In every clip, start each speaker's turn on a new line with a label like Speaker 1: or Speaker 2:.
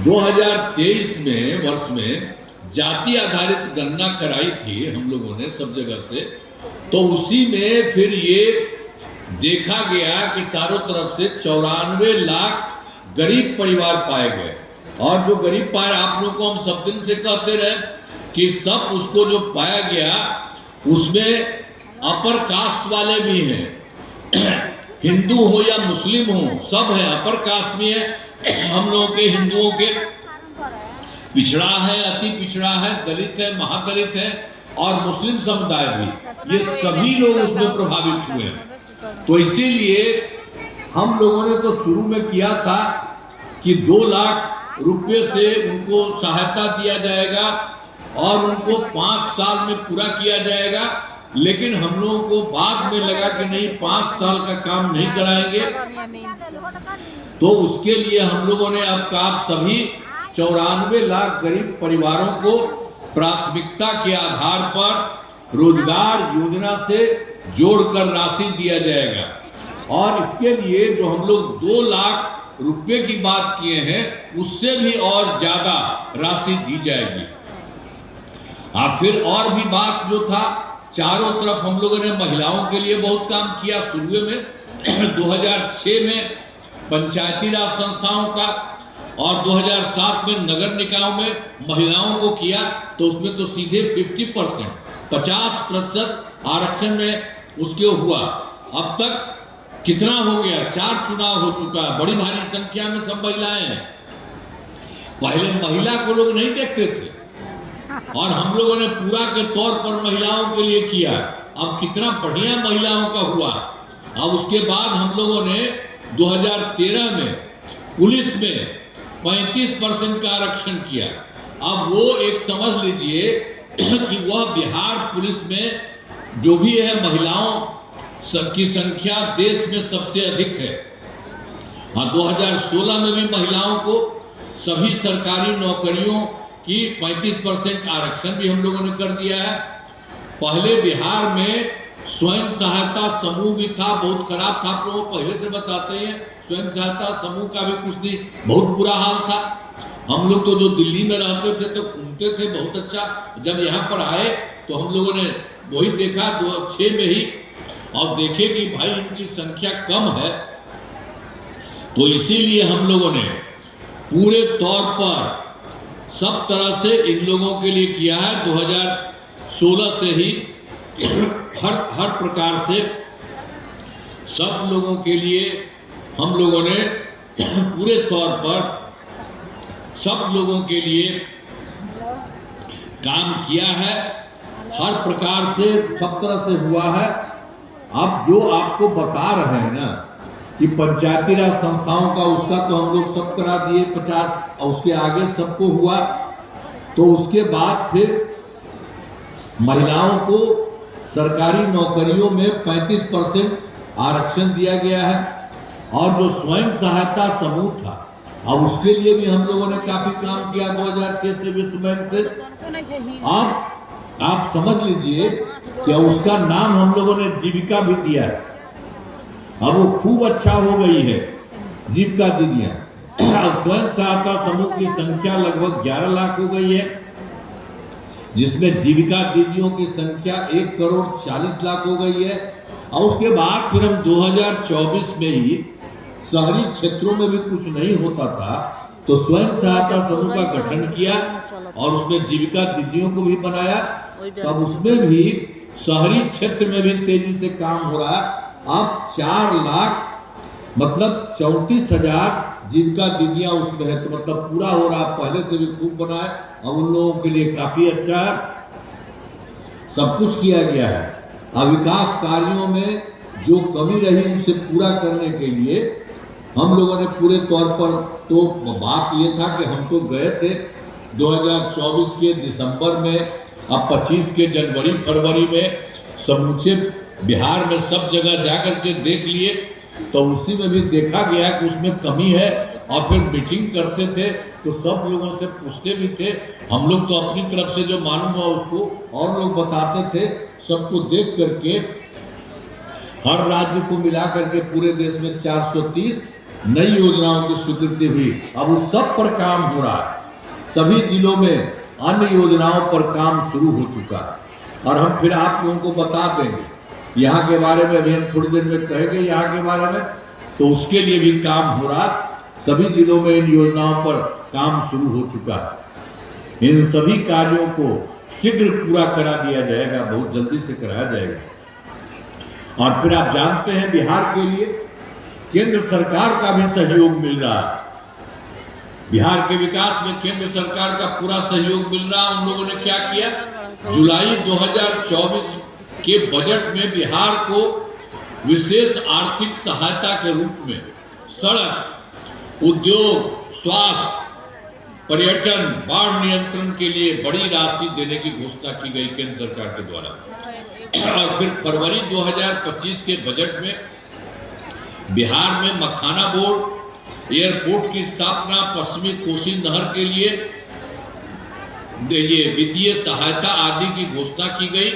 Speaker 1: 2023 में वर्ष में जाति आधारित गणना कराई थी हम लोगों ने सब जगह से, तो उसी में फिर ये देखा गया कि चारों तरफ से 94 लाख गरीब परिवार पाए गए। और जो गरीब पाए, आप लोगों को हम सब दिन से कहते रहे कि सब उसको जो पाया गया उसमें अपर कास्ट वाले भी हैं हिंदू हो या मुस्लिम हो, सब है, अपर कास्ट भी है। हम लोगों के हिंदुओं के पिछड़ा है, अति पिछड़ा है, दलित है, महादलित है और मुस्लिम समुदाय भी, ये सभी लोग उसमें प्रभावित हुए हैं। तो इसीलिए हम लोगों ने तो शुरू में किया था कि 2 लाख रुपए से उनको सहायता दिया जाएगा और उनको 5 साल में पूरा किया जाएगा। लेकिन हम लोगों को बाद में लगा कि नहीं, 5 साल का काम नहीं कराएंगे, तो उसके लिए हम लोगों ने अब आप सभी 94 लाख गरीब परिवारों को प्राथमिकता के आधार पर रोजगार योजना से जोड़कर राशि दिया जाएगा। और इसके लिए जो हम लोग 2 लाख रुपए की बात किए हैं, उससे भी और ज्यादा राशि दी जाएगी। फिर और भी बात जो था, चारों तरफ हम लोगों ने महिलाओं के लिए बहुत काम किया। शुरू में 2006 में पंचायती राज संस्थाओं का और 2007 में नगर निकायों में महिलाओं को किया, तो उसमें तो सीधे 50% आरक्षण में उसके हुआ। अब तक कितना हो गया, 4 चुनाव हो चुका है, बड़ी भारी संख्या में सब महिलाएं हैं। पहले महिला को लोग नहीं देखते थे और हम लोगों ने पूरा के तौर पर महिलाओं के लिए किया। अब कितना बढ़िया महिलाओं का हुआ। अब उसके बाद हम लोगों ने 2013 में पुलिस में 35% का आरक्षण किया। अब वो एक समझ लीजिए कि वह बिहार पुलिस में जो भी है महिलाओं की संख्या देश में सबसे अधिक है। 2016 में भी महिलाओं को सभी सरकारी नौकरियों की 35% आरक्षण भी हम लोगों ने कर दिया है। पहले बिहार में स्वयं सहायता समूह भी था, बहुत खराब था, आप लोगों को पहले से बताते हैं। स्वयं सहायता समूह का भी कुछ नहीं, बहुत बुरा हाल था। हम लोग तो जो दिल्ली में रहते थे तो घूमते थे बहुत अच्छा, जब यहाँ पर आए तो हम लोगों ने वही देखा 2006 में ही, और देखे कि भाई इनकी संख्या कम है। तो इसीलिए हम लोगों ने पूरे तौर पर सब तरह से इन लोगों के लिए किया है। 2016 से ही हर प्रकार से सब लोगों के लिए हम लोगों ने पूरे तौर पर सब लोगों के लिए काम किया है। हर प्रकार से सब तरह से हुआ है। अब जो आपको बता रहे हैं ना कि पंचायती राज संस्थाओं का, उसका तो हम लोग सब करा दिए 50, और उसके आगे सबको हुआ। तो उसके बाद फिर महिलाओं को सरकारी नौकरियों में 35% आरक्षण दिया गया है। और जो स्वयं सहायता समूह था, अब उसके लिए भी हम लोगों ने काफी काम किया 2006 से विश्व बैंक से। अब आप समझ लीजिए कि उसका नाम हम लोगों ने जीविका भी दिया है। अब वो खूब अच्छा हो गई है जीविका दीदियां। अब स्वयं सहायता समूह की संख्या लगभग 11 लाख हो गई है, जिसमें जीविका दीदियों की संख्या 1,40,00,000 हो गई है। और उसके बाद फिर हम 2024 में ही शहरी क्षेत्रों में भी कुछ नहीं होता था तो स्वयं सहायता समूह का गठन किया और उसमें जीविका दीदियों को भी बनाया। तब उसमें भी शहरी क्षेत्र में भी तेजी से काम हो रहा है। अब 4 लाख मतलब 34,000 जीविका दीदियां उसमें है, तो मतलब पूरा हो रहा। पहले से भी खूब बना है, अब उन लोगों के लिए काफी अच्छा है, सब कुछ किया गया है। अब विकास कार्यों में जो कमी रही उसे पूरा करने के लिए हम लोगों ने पूरे तौर पर, तो बात ये था कि हम तो गए थे 2024 के दिसंबर में, अब 25 के जनवरी फरवरी में समूचे बिहार में सब जगह जाकर के देख लिए। तो उसी में भी देखा गया कि उसमें कमी है। और फिर मीटिंग करते थे तो सब लोगों से पूछते भी थे। हम लोग तो अपनी तरफ से जो मालूम हुआ उसको और लोग बताते थे। सबको देख करके हर राज्य को मिला करके पूरे देश में 430 नई योजनाओं की स्वीकृति हुई। अब उस सब पर काम हो रहा है। सभी जिलों में अन्य योजनाओं पर काम शुरू हो चुका है और हम फिर आप लोगों को बता देंगे यहाँ के बारे में। अभी हम थोड़ी देर में कहेंगे यहाँ के बारे में, तो उसके लिए भी काम हो रहा है। सभी जिलों में इन योजनाओं पर काम शुरू हो चुका है। इन सभी कार्यों को शीघ्र पूरा करा दिया जाएगा, बहुत जल्दी से कराया जाएगा। और फिर आप जानते हैं बिहार के लिए केंद्र सरकार का भी सहयोग मिल रहा है। बिहार के विकास में केंद्र सरकार का पूरा सहयोग मिल रहा है। उन लोगों ने क्या किया, जुलाई 2024 के बजट में बिहार को विशेष आर्थिक सहायता के रूप में सड़क, उद्योग, स्वास्थ्य, पर्यटन, बाढ़ नियंत्रण के लिए बड़ी राशि देने की घोषणा की गई केंद्र सरकार के द्वारा। और फिर फरवरी 2025 के बजट में बिहार में मखाना बोर्ड, एयरपोर्ट की स्थापना, पश्चिमी कोसी नहर के लिए ये वित्तीय सहायता आदि की घोषणा की गई।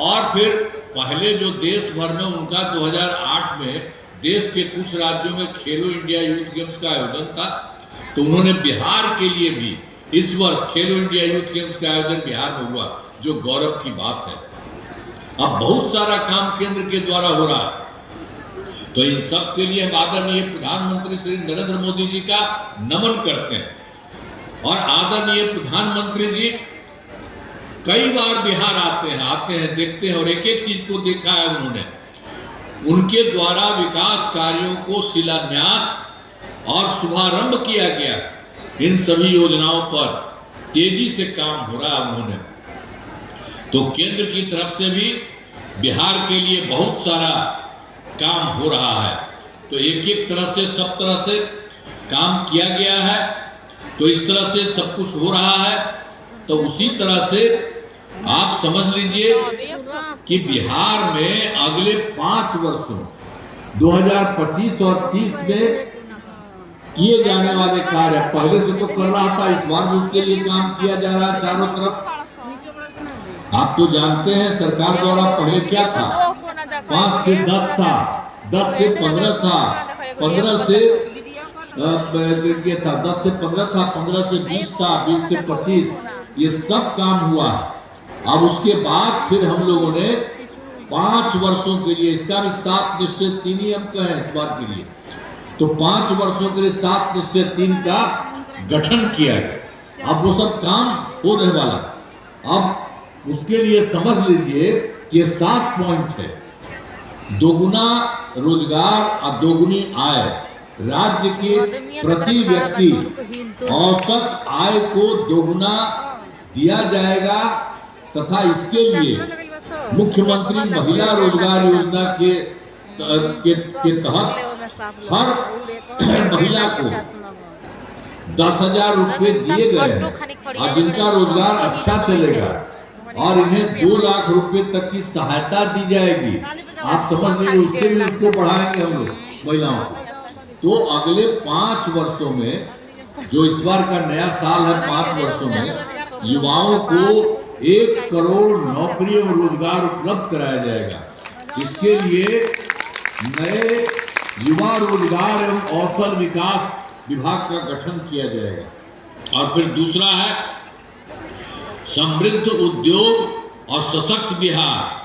Speaker 1: और फिर पहले जो देश भर में उनका 2008 में देश के कुछ राज्यों में खेलो इंडिया यूथ गेम्स का आयोजन था, तो उन्होंने बिहार के लिए भी इस वर्ष खेलो इंडिया यूथ गेम्स का आयोजन बिहार में हुआ, जो गौरव की बात है। अब बहुत सारा काम केंद्र के द्वारा हो रहा है। तो इन सब के लिए हम आदरणीय प्रधानमंत्री श्री नरेंद्र मोदी जी का नमन करते हैं। और आदरणीय प्रधानमंत्री जी कई बार बिहार आते हैं, देखते हैं और एक एक चीज को देखा है उन्होंने। उनके द्वारा विकास कार्यों को शिलान्यास और शुभारंभ किया गया। इन सभी योजनाओं पर तेजी से काम हो रहा है उन्होंने। तो केंद्र की तरफ से भी बिहार के लिए बहुत सारा काम हो रहा है। तो एक एक तरह से सब तरह से काम किया गया है। तो इस तरह से सब कुछ हो रहा है। तो उसी तरह से आप समझ लीजिए कि बिहार में अगले 5 वर्षों 2025 और 30 में किए जाने वाले कार्य पहले से तो कर रहा था, इस बार भी उसके लिए काम किया जा रहा है चारों तरफ। आप तो जानते हैं सरकार द्वारा पहले क्या था, 5 से 10 था, 10 से 15 था, 15 से ये था, 10 से 15 था, 15 से 20 था, 20 से 25, ये सब काम हुआ है। अब उसके बाद फिर हम लोगों ने 5 वर्षों के लिए, इसका भी 7 निश्चय 3 ही हम कहें इस बार के लिए, तो 5 वर्षों के लिए 7 निश्चय 3 का गठन किया गया। अब वो सब काम होने वाला। अब उसके लिए समझ लीजिए कि 7 पॉइंट है। दोगुना रोजगार और दोगुनी आय, राज्य के प्रति व्यक्ति औसत आय को दोगुना दिया जाएगा तथा इसके लिए मुख्यमंत्री महिला रोजगार योजना के तहत हर महिला को 10,000 रुपए दिए गए हैं और जिनका रोजगार अच्छा चलेगा और इन्हें 2 लाख रुपए तक की सहायता दी जाएगी। आप समझ लीजिए उससे भी उसको बढ़ाएंगे हम लोग महिलाओं को। तो अगले 5 वर्षों में, जो इस बार का नया साल है, 5 वर्षों में युवाओं को 1 करोड़ नौकरियों और रोजगार उपलब्ध कराया जाएगा। इसके लिए नए युवा रोजगार एवं कौशल विकास विभाग का गठन किया जाएगा। और फिर दूसरा है समृद्ध उद्योग और सशक्त बिहार।